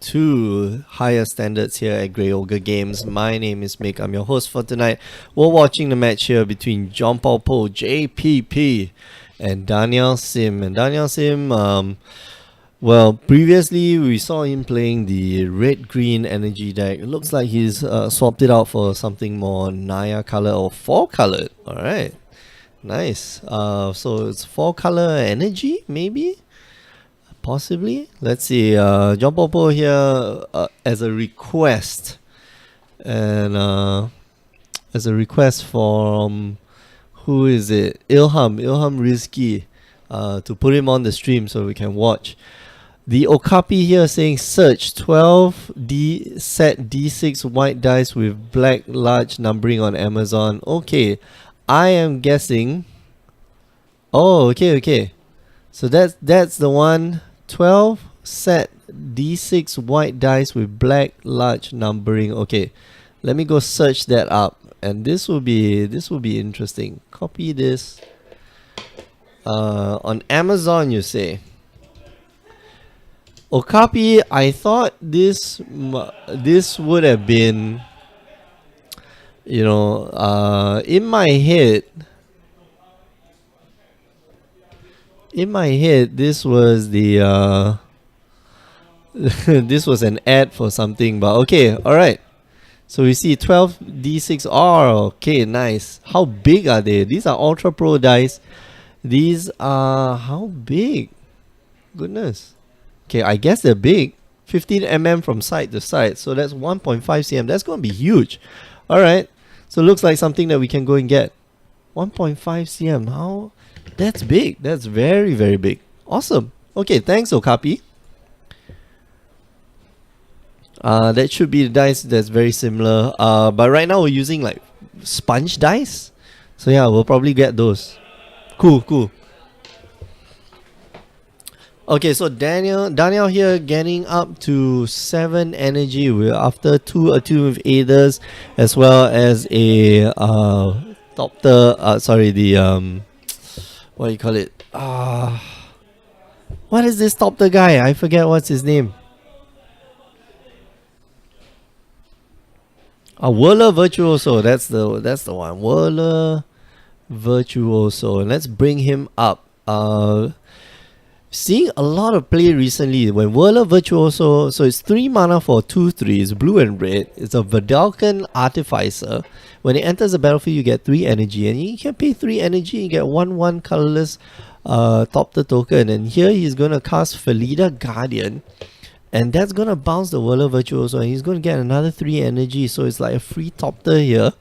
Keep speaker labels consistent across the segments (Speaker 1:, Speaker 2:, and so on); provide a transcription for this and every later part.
Speaker 1: to Higher Standards here at Grey Ogre Games. My name is Mick. I'm your host for tonight. We're watching the match here between John Paul Po, JPP, and Daniel Sim. And Daniel Sim, well, previously we saw him playing the red-green energy deck. It looks like he's swapped it out for something more Naya color or 4-colored. Alright, nice. So it's 4-color energy, maybe? Possibly. Let's see. John Popo here as a request, and as a request from who is it? Ilham Rizki, to put him on the stream so we can watch. The Okapi here saying search 12 set D6 white dice with black large numbering on Amazon. Okay, I am guessing. Oh, okay. So that's the one. 12 set D6 white dice with black large numbering. Okay, let me go search that up, and this will be interesting. Copy this. On Amazon, you say. Okapi, I thought this would have been, in my head. In my head, this was the this was an ad for something, but okay, all right. So we see 12 D6. Oh, okay, nice. How big are they? These are Ultra Pro dice. These are how big? Goodness. Okay, I guess they're big. 15 mm from side to side. So that's 1.5 cm. That's gonna be huge. All right. So it looks like something that we can go and get. 1.5 cm. How? That's big. That's very, very big. Awesome. Okay, thanks, Okapi. That should be the dice that's very similar. But right now we're using like sponge dice. So yeah, we'll probably get those. Cool. Okay, so Daniel here getting up to 7 energy. We're after 2 attune with Aethers, as well as a what do you call it? What is this top the guy? I forget what's his name. Whirler Virtuoso. That's the one. Whirler Virtuoso. And let's bring him up. Seeing a lot of play recently when Whirler Virtuoso, so it's 3 mana for 2/3s, blue and red. It's a Vidalcan Artificer. When it enters the battlefield, you get 3 energy, and you can pay 3 energy, you get 1/1 colorless top the token. And here he's gonna cast Felida Guardian, and that's gonna bounce the Whirler Virtuoso, and he's gonna get another 3 energy. So it's like a free topter here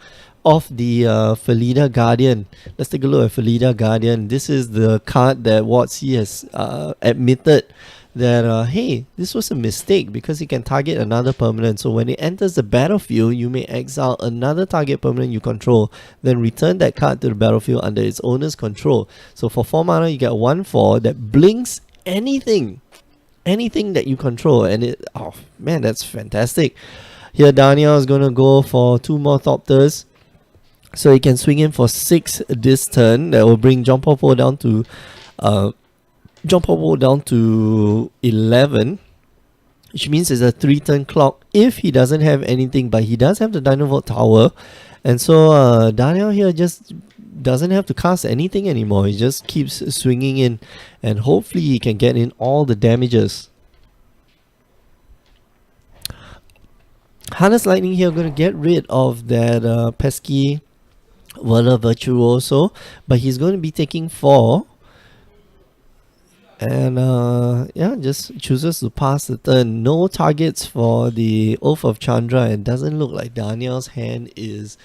Speaker 1: of the Felida Guardian. Let's take a look at Felida Guardian. This is the card that WotC has admitted that hey, this was a mistake because he can target another permanent. So when it enters the battlefield, you may exile another target permanent you control, then return that card to the battlefield under its owner's control. So for 4 mana, you get 1/4 that blinks anything that you control, and oh man, that's fantastic. Here Daniel is gonna go for 2 more Thopters, so he can swing in for 6 this turn. That will bring John Popo down to 11, which means it's a 3-turn clock if he doesn't have anything, but he does have the Dynavolt Tower, and so Daniel here just doesn't have to cast anything anymore. He just keeps swinging in, and hopefully he can get in all the damages. Harness Lightning here going to get rid of that pesky Whirler Virtuoso, but he's going to be taking 4. And yeah, just chooses to pass the turn. No targets for the Oath of Chandra. It doesn't look like Daniel's hand is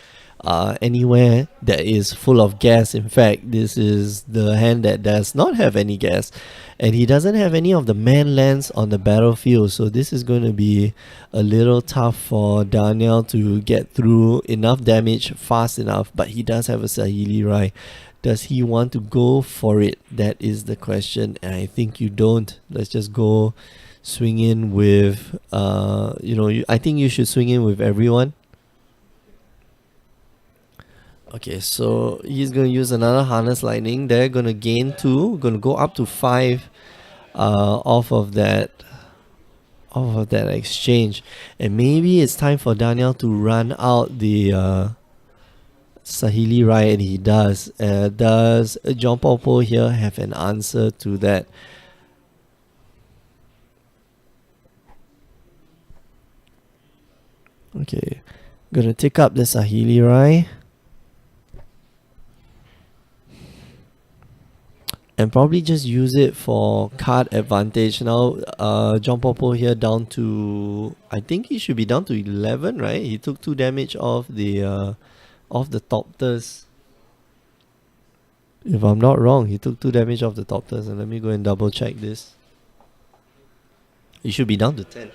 Speaker 1: anywhere that is full of gas. In fact, this is the hand that does not have any gas, and he doesn't have any of the man lands on the battlefield. So this is going to be a little tough for Daniel to get through enough damage fast enough. But he does have a Saheeli Rai. Does he want to go for it? That is the question, and I think you don't. Let's just go swing in with I think you should swing in with everyone. Okay, so he's going to use another Harness Lightning. They're going to gain 2, going to go up to 5 off of that of that exchange. And maybe it's time for Daniel to run out the Saheeli Rai, and he does. Does John Popo here have an answer to that? Okay, gonna take up the Saheeli Rai. And probably just use it for card advantage. Now, John Popo here down to, I think he should be down to 11, right? He took 2 damage off the Topters. If I'm not wrong, he took 2 damage off the Topters. And let me go and double check this. He should be down to 10.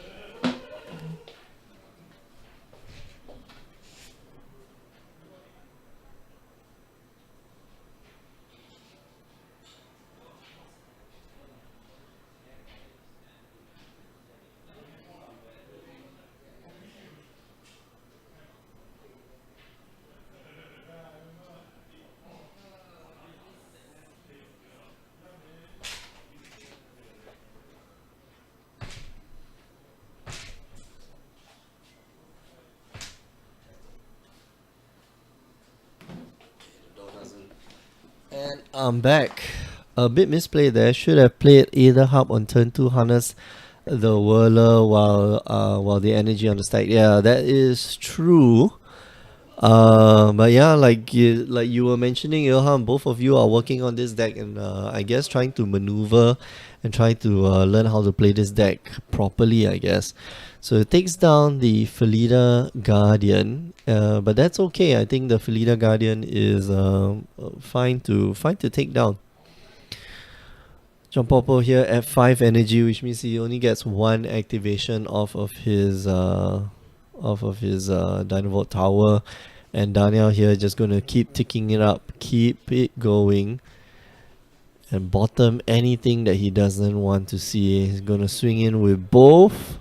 Speaker 1: And I'm back. A bit misplayed there. Should have played either Hub on turn 2, harness the Whirler while the energy on the stack. Yeah, that is true. But yeah, like you were mentioning, Ilham, both of you are working on this deck, and I guess trying to maneuver and try to learn how to play this deck properly, I guess. So it takes down the Felida Guardian, but that's okay. I think the Felida Guardian is fine to take down. John Popo here at 5 energy, which means he only gets 1 activation off of his Dynavolt Tower. And Daniel here just gonna keep ticking it up, keep it going, and bottom anything that he doesn't want to see. He's gonna swing in with both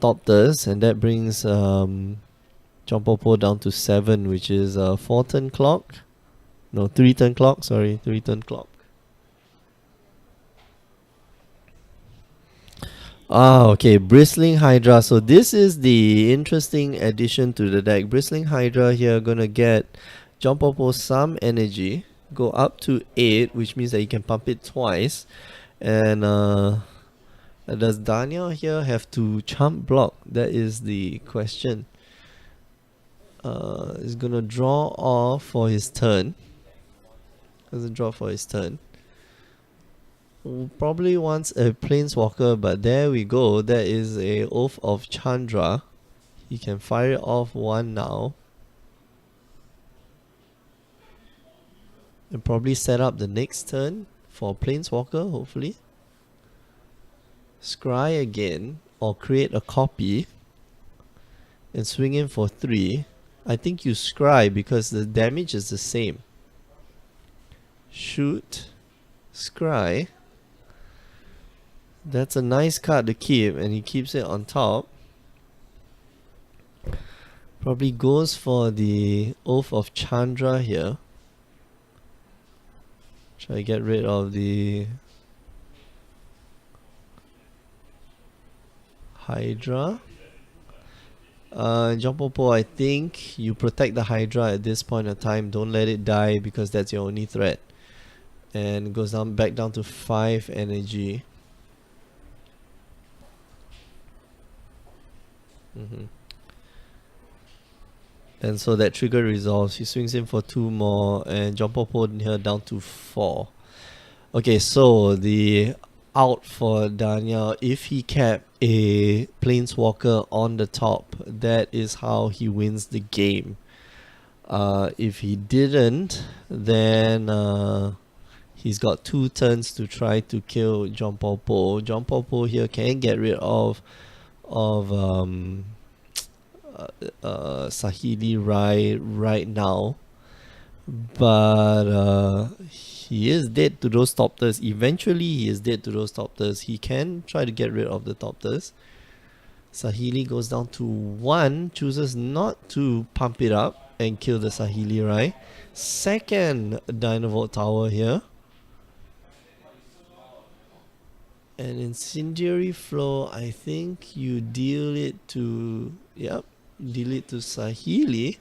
Speaker 1: Topters, and that brings John Popo down to 7, which is 4 turn clock. No, 3 turn clock, sorry, 3 turn clock. Okay, Bristling Hydra. So this is the interesting addition to the deck. Bristling Hydra here gonna get John Popo some energy, go up to 8, which means that he can pump it twice. And does Daniel here have to chump block? That is the question. He's gonna draw off for his turn. Doesn't draw for his turn. Probably wants a Planeswalker, but there we go. That is a Oath of Chandra. He can fire off 1 now. And probably set up the next turn for Planeswalker, hopefully. Scry again, or create a copy. And swing in for 3. I think you scry because the damage is the same. Shoot. Scry. That's a nice card to keep, and he keeps it on top. Probably goes for the Oath of Chandra here. Try to get rid of the Hydra. John Popo, I think you protect the Hydra at this point of time. Don't let it die because that's your only threat. And goes down back down to 5 energy. And so that trigger resolves. He swings in for 2 more, and John Popo here down to 4. Okay, so the out for Daniel, if he kept a Planeswalker on the top, that is how he wins the game. If he didn't, then he's got 2 turns to try to kill John Popo. John Popo here can get rid of Saheeli Rai right now, but he is dead to those Topters. Eventually he is dead to those Topters. He can try to get rid of the Topters. Saheeli goes down to 1, chooses not to pump it up and kill the Saheeli Rai. Second Dynavolt Tower here. An incendiary flow, I think you deal it to, yep, deal it to Saheeli,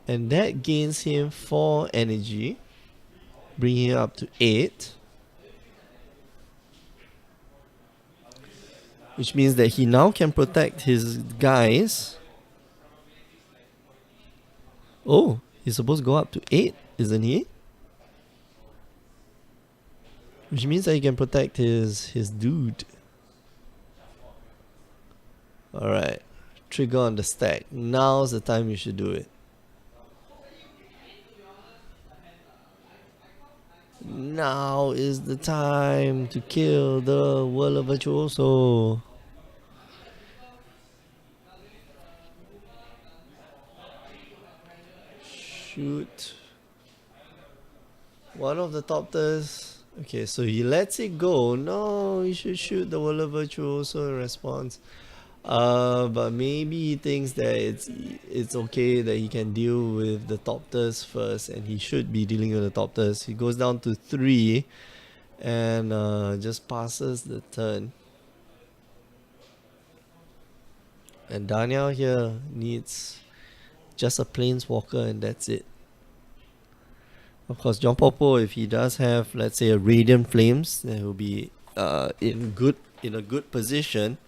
Speaker 1: and that gains him 4 energy, bringing it up to 8, which means that he now can protect his guys. Oh, he's supposed to go up to 8, isn't he? Which means that he can protect his dude. Alright. Trigger on the stack. Now's the time you should do it. Now is the time to kill the Whirler Virtuoso. Shoot. One of the top tiers. Okay, so he lets it go. No, he should shoot the Whirler Virtuoso in response. But maybe he thinks that it's okay that he can deal with the top tiers first, and he should be dealing with the top tiers. He goes down to 3 and just passes the turn. And Daniel here needs just a planeswalker, and that's it. Of course, John Popo, if he does have, let's say, a Radiant Flames, then he'll be in a good position.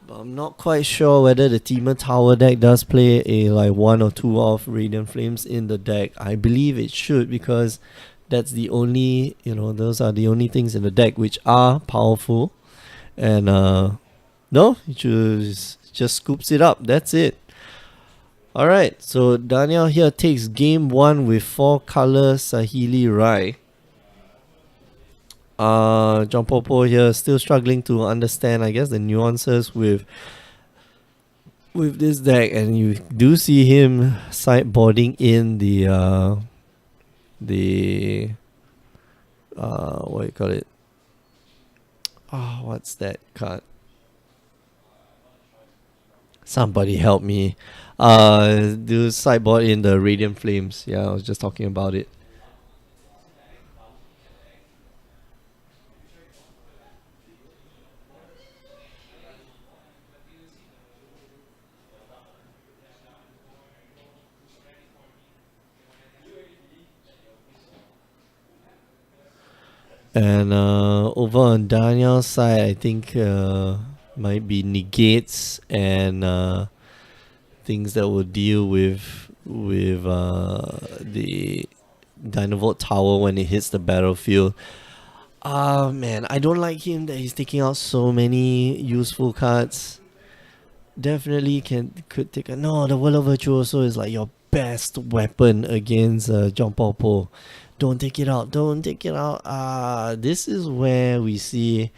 Speaker 1: But I'm not quite sure whether the Temur Tower deck does play a like 1 or 2 of Radiant Flames in the deck. I believe it should, because that's the only, those are the only things in the deck which are powerful. And no, he just scoops it up. That's it. Alright, so Daniel here takes game 1 with 4 color Saheeli Rai. John Popo here still struggling to understand, I guess, the nuances with this deck, and you do see him sideboarding in the what do you call it? What's that card? Somebody help me. Do sideboard in the Radiant Flames. Yeah, I was just talking about it. And over on Daniel's side, I think might be negates and things that will deal with the Dynavolt Tower when it hits the battlefield. Man, I don't like him that he's taking out so many useful cards. Definitely could take a no. The Whirler Virtuoso is like your best weapon against John Popo. Don't take it out. Don't take it out. This is where we see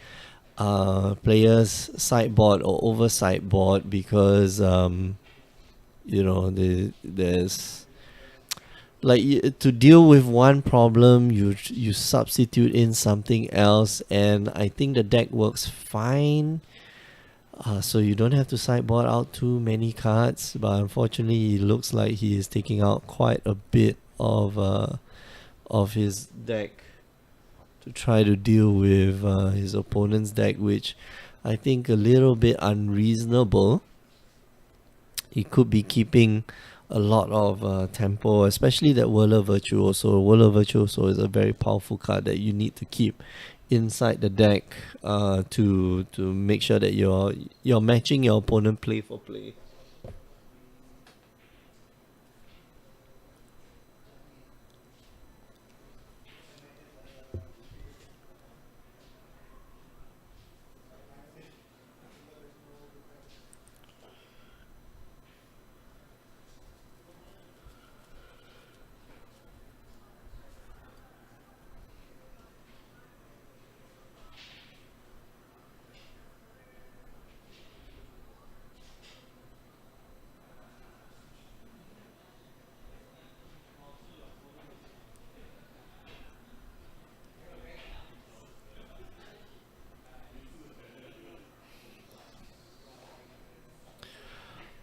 Speaker 1: players sideboard or over sideboard, because there's like to deal with one problem, you substitute in something else, and I think the deck works fine. So you don't have to sideboard out too many cards, but unfortunately, it looks like he is taking out quite a bit of his deck to try to deal with his opponent's deck, which I think a little bit unreasonable. He could be keeping a lot of tempo, especially that Whirler Virtuoso. Whirler Virtuoso is a very powerful card that you need to keep inside the deck to make sure that you're matching your opponent play for play.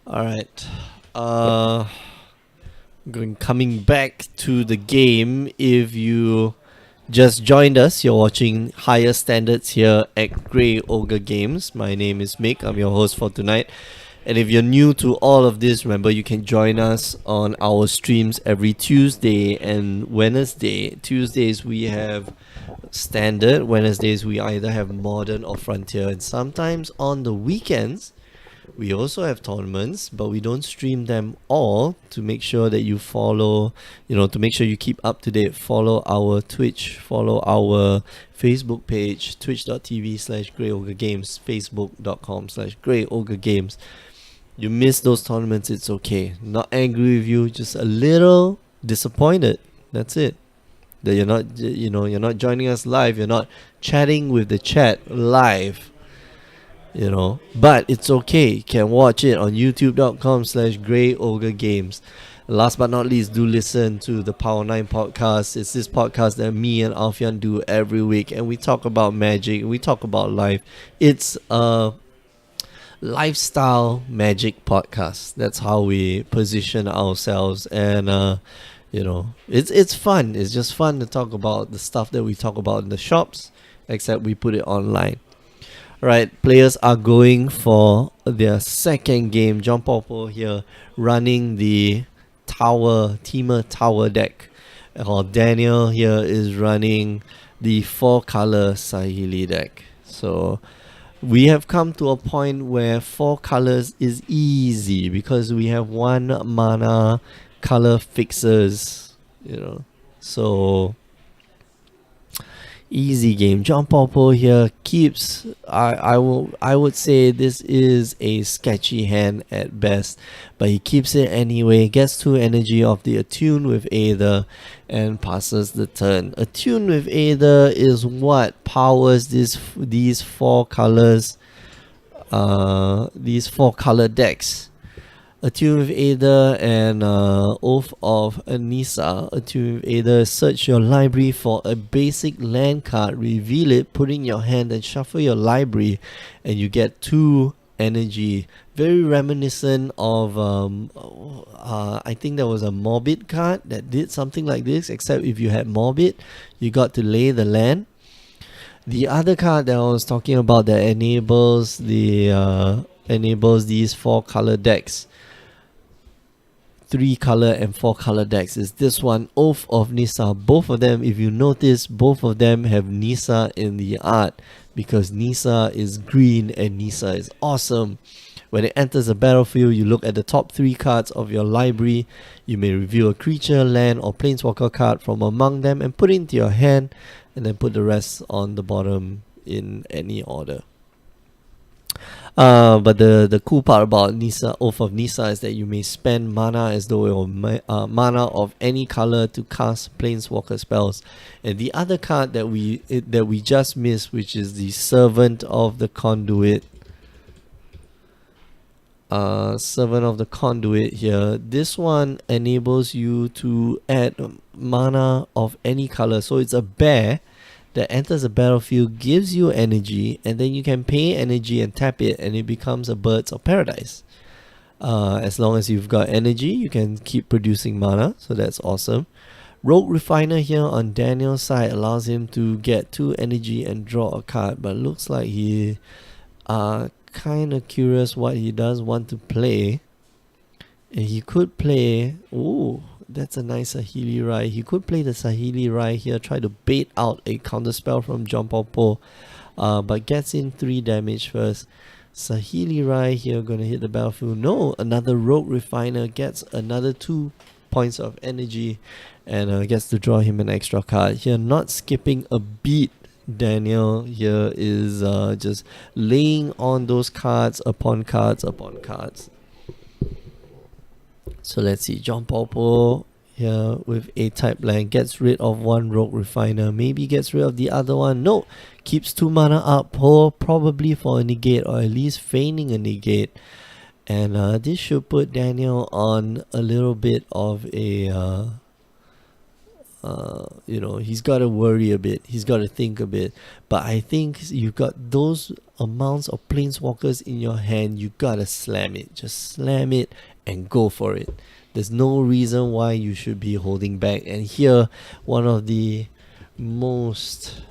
Speaker 1: All right. Coming back to the game, if you just joined us, you're watching Higher Standards here at Grey Ogre Games. My name is Mick, I'm your host for tonight. And if you're new to all of this, remember you can join us on our streams every Tuesday and Wednesday. Tuesdays we have Standard, Wednesdays we either have Modern or Frontier, and sometimes on the weekends we also have tournaments, but we don't stream them all. To make sure that you follow, to make sure you keep up to date, follow our Twitch, follow our Facebook page, twitch.tv/GreyOgreGames, facebook.com/GreyOgreGames. You miss those tournaments, it's okay. Not angry with you, just a little disappointed. That's it. That you're not joining us live, you're not chatting with the chat live. But it's okay. You can watch it on youtube.com/GreyOgreGames. Last but not least, do listen to the Power 9 podcast. It's this podcast that me and Alfian do every week, and we talk about magic, we talk about life. It's a lifestyle magic podcast. That's how we position ourselves, and it's fun. It's just fun to talk about the stuff that we talk about in the shops, except we put it online. Right, players are going for their second game. John Popo here running the Temur Tower deck. While Daniel here is running the 4-color Saheeli deck. So we have come to a point where 4 colors is easy because we have 1 mana color fixers. So easy game. John Popo here keeps. I would say this is a sketchy hand at best, but he keeps it anyway. Gets 2 energy off the Attune with Aether and passes the turn. Attune with Aether is what powers these 4 colors. These 4-color decks. Attune with Aether and Oath of Anissa. Attune with Aether, search your library for a basic land card, reveal it, put it in your hand, and shuffle your library, and you get 2 energy. Very reminiscent of, I think there was a Morbid card that did something like this, except if you had Morbid, you got to lay the land. The other card that I was talking about that enables these 4-color decks, 3-color and 4-color decks, is this one, Oath of Nissa. Both of them, if you notice, both of them have Nissa in the art because Nissa is green and Nissa is awesome. When it enters the battlefield, you look at the top 3 cards of your library. You may reveal a creature, land, or planeswalker card from among them and put it into your hand, and then put the rest on the bottom in any order. But the cool part about Nissa, Oath of Nissa, is that you may spend mana as though it were mana of any color to cast planeswalker spells. And the other card that we just missed, which is the Servant of the Conduit. Servant of the Conduit here. This one enables you to add mana of any color. So it's a bear that enters the battlefield, gives you energy, and then you can pay energy and tap it, and it becomes a Birds of Paradise. As long as you've got energy, you can keep producing mana, so that's awesome. Rogue Refiner here on Daniel's side allows him to get 2 energy and draw a card, but looks like he kind of curious what he does want to play. And he could play, that's a nice Saheeli Rai. He could play the Saheeli Rai here, try to bait out a counterspell from John Popo, but gets in 3 damage first. Saheeli Rai here gonna hit the battlefield. No, another Rogue Refiner gets another 2 points of energy and gets to draw him an extra card. Here, not skipping a beat. Daniel here is just laying on those cards upon cards upon cards. So let's see, John Popo here with a type land gets rid of 1 Rogue Refiner, maybe gets rid of the other one. No, keeps 2 mana up, probably for a negate, or at least feigning a negate. And this should put Daniel on a little bit of a he's got to worry a bit, he's got to think a bit. But I think you've got those amounts of planeswalkers in your hand, you gotta slam it. Just slam it and go for it. There's no reason why you should be holding back. And here, one of the most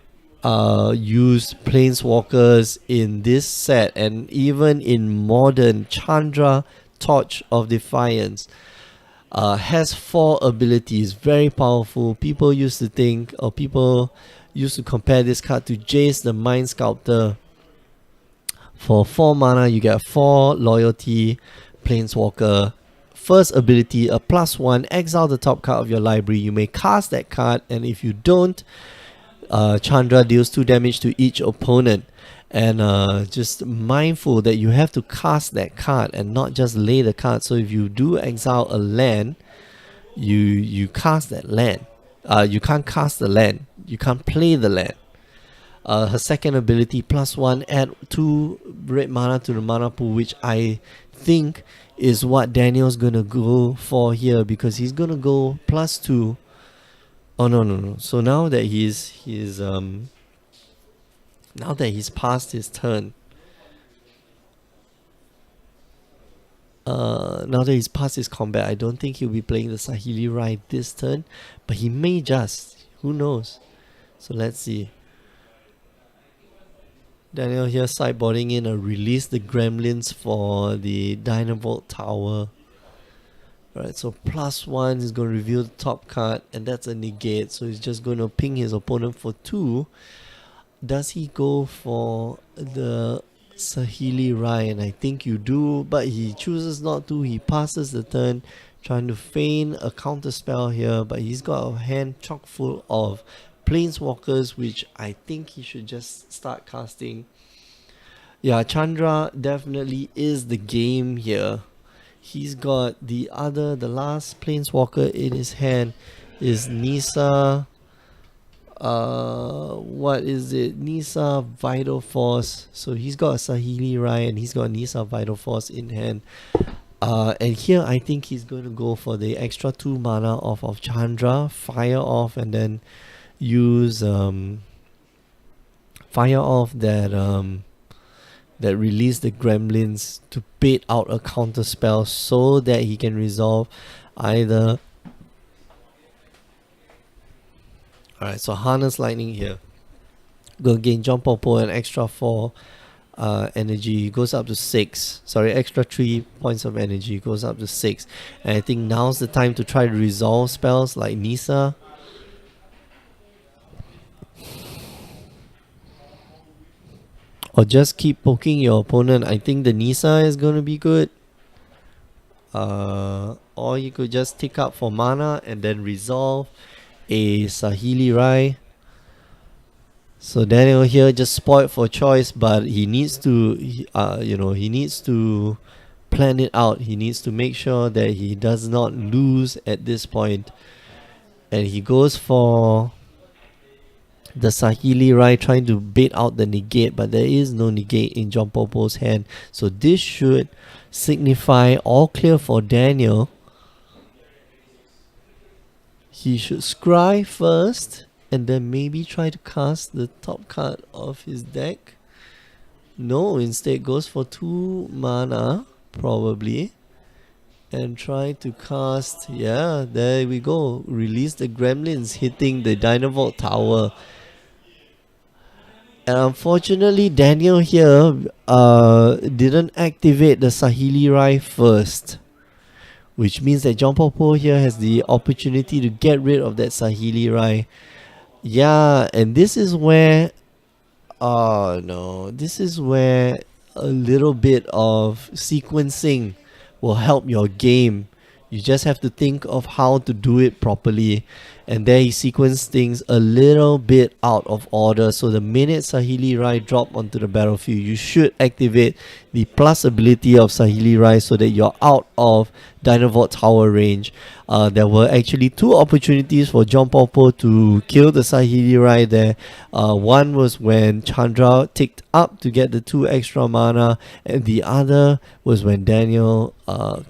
Speaker 1: used planeswalkers in this set, and even in modern. Chandra, Torch of Defiance, has 4 abilities, very powerful. People used to think, or people used to compare this card to Jace the Mind Sculptor. For 4 mana, you get 4 loyalty planeswalker. First ability, a +1, exile the top card of your library. You may cast that card, and if you don't, Chandra deals 2 damage to each opponent. And just mindful that you have to cast that card and not just lay the card. So if you do exile a land, you cast that land. You can't cast the land. You can't play the land. Her second ability, +1, add 2 red mana to the mana pool, which I think is what Daniel's gonna go for here, because he's gonna go +2. Oh no. So now that now that he's passed his turn, now that he's past his combat, I don't think he'll be playing the Saheeli Rai this turn, but he may just. Who knows? So let's see. Daniel here sideboarding in a release the gremlins for the Dynavolt Tower. Alright, so +1 is going to reveal the top card, and that's a negate, so he's just going to ping his opponent for 2. Does he go for the Saheeli Rai? And I think you do, but he chooses not to. He passes the turn, trying to feign a counter spell here, but he's got a hand chock full of planeswalkers, which I think he should just start casting. Yeah, Chandra definitely is the game here. He's got the last planeswalker in his hand is Nisa. What is it? Nisa Vital Force. So he's got a Saheeli Rai and he's got Nisa Vital Force in hand. And here I think he's going to go for the extra 2 mana off of Chandra, fire off, and then use fire off that release the gremlins to bait out a counter spell so that he can resolve either. Alright, so harness lightning here. Go gain jump Popo an extra 4 energy, goes up to 6. Sorry, extra 3 points of energy, goes up to 6. And I think now's the time to try to resolve spells like Nisa. Or just keep poking your opponent. I think the Nisa is going to be good. Or you could just tick up for mana and then resolve a Saheeli Rai. So Daniel here just spoiled for choice, but he needs to, he needs to plan it out. He needs to make sure that he does not lose at this point. And he goes for the Saheeli Rai, trying to bait out the negate, but there is no negate in John Popo's hand. So this should signify all clear for Daniel. He should scry first and then maybe try to cast the top card of his deck. No, instead goes for 2 mana probably and try to cast. Yeah, there we go. Release the gremlins, hitting the Dynavolt Tower. And unfortunately, Daniel here didn't activate the Saheeli Rai first, which means that John Popo here has the opportunity to get rid of that Saheeli Rai. Yeah, and this is where, this is where a little bit of sequencing will help your game. You just have to think of how to do it properly. And there he sequenced things a little bit out of order. So the minute Saheeli Rai drop onto the battlefield, you should activate the plus ability of Saheeli Rai so that you're out of Dynavolt Tower range. There were actually 2 opportunities for John Popo to kill the Saheeli Rai there. One was when Chandra ticked up to get the 2 extra mana, and the other was when Daniel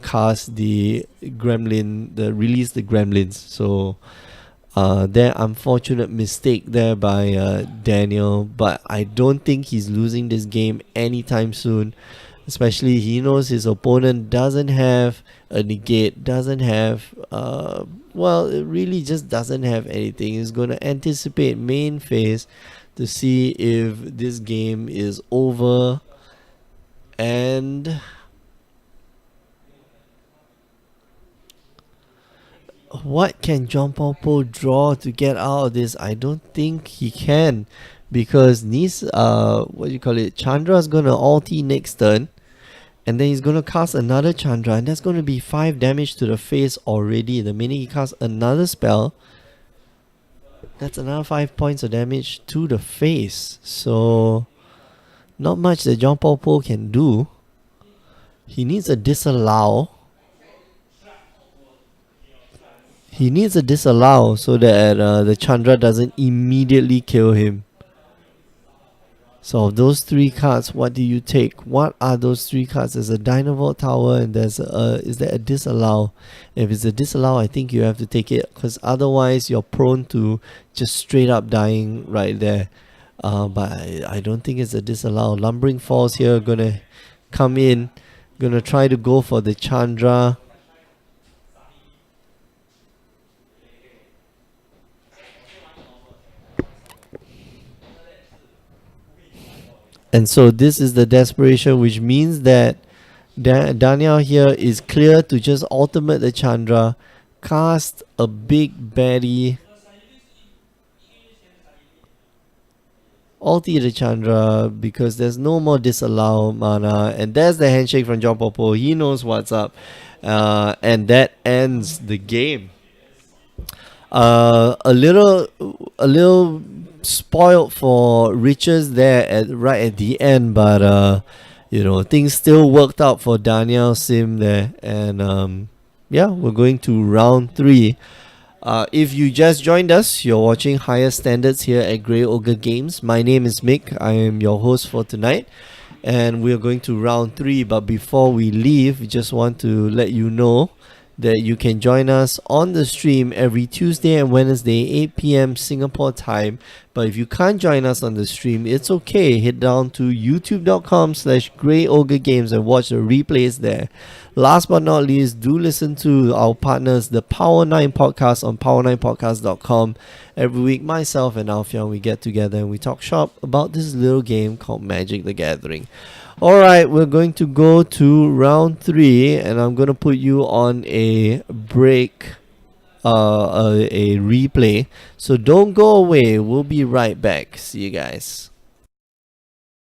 Speaker 1: cast the release the gremlins. So that unfortunate mistake there by Daniel, but I don't think he's losing this game anytime soon. Especially he knows his opponent doesn't have a negate, doesn't have well, it really just doesn't have anything. He's going to anticipate main phase to see if this game is over. And what can John Popo draw to get out of this? I don't think he can, because Nis what do you call it? Chandra's gonna ulti next turn, and then he's gonna cast another Chandra, and that's gonna be 5 damage to the face already. The minute he casts another spell, that's another 5 points of damage to the face. So not much that John Popo can do. He needs a disallow. He needs a disallow so that the Chandra doesn't immediately kill him. So of those 3 cards, what do you take? What are those 3 cards? There's a Dynavolt Tower, and is there a disallow? If it's a disallow, I think you have to take it, because otherwise you're prone to just straight up dying right there. But I don't think it's a disallow. Lumbering Falls here gonna come in, gonna try to go for the Chandra. And so this is the desperation, which means that Daniel here is clear to just ultimate the Chandra, cast a big baddie, ulti the Chandra, because there's no more disallow mana. And there's the handshake from John Popo. He knows what's up. And that ends the game. A little spoiled for riches there right at the end, but things still worked out for Daniel Sim there. And yeah, we're going to round 3. If you just joined us, you're watching Higher Standards here at Grey Ogre Games. My name is Mick. I am your host for tonight, and we're going to round 3. But before we leave, we just want to let you know that you can join us on the stream every Tuesday and Wednesday, 8 p.m. Singapore time. But if you can't join us on the stream, it's okay. Head down to youtube.com/GreyOgreGames and watch the replays there. Last but not least, do listen to our partners, the Power 9 podcast on power9podcast.com. Every week, myself and Alfion, we get together and we talk shop about this little game called Magic the Gathering. Alright, we're going to go to round 3, and I'm going to put you on a break, a replay. So don't go away. We'll be right back. See you guys.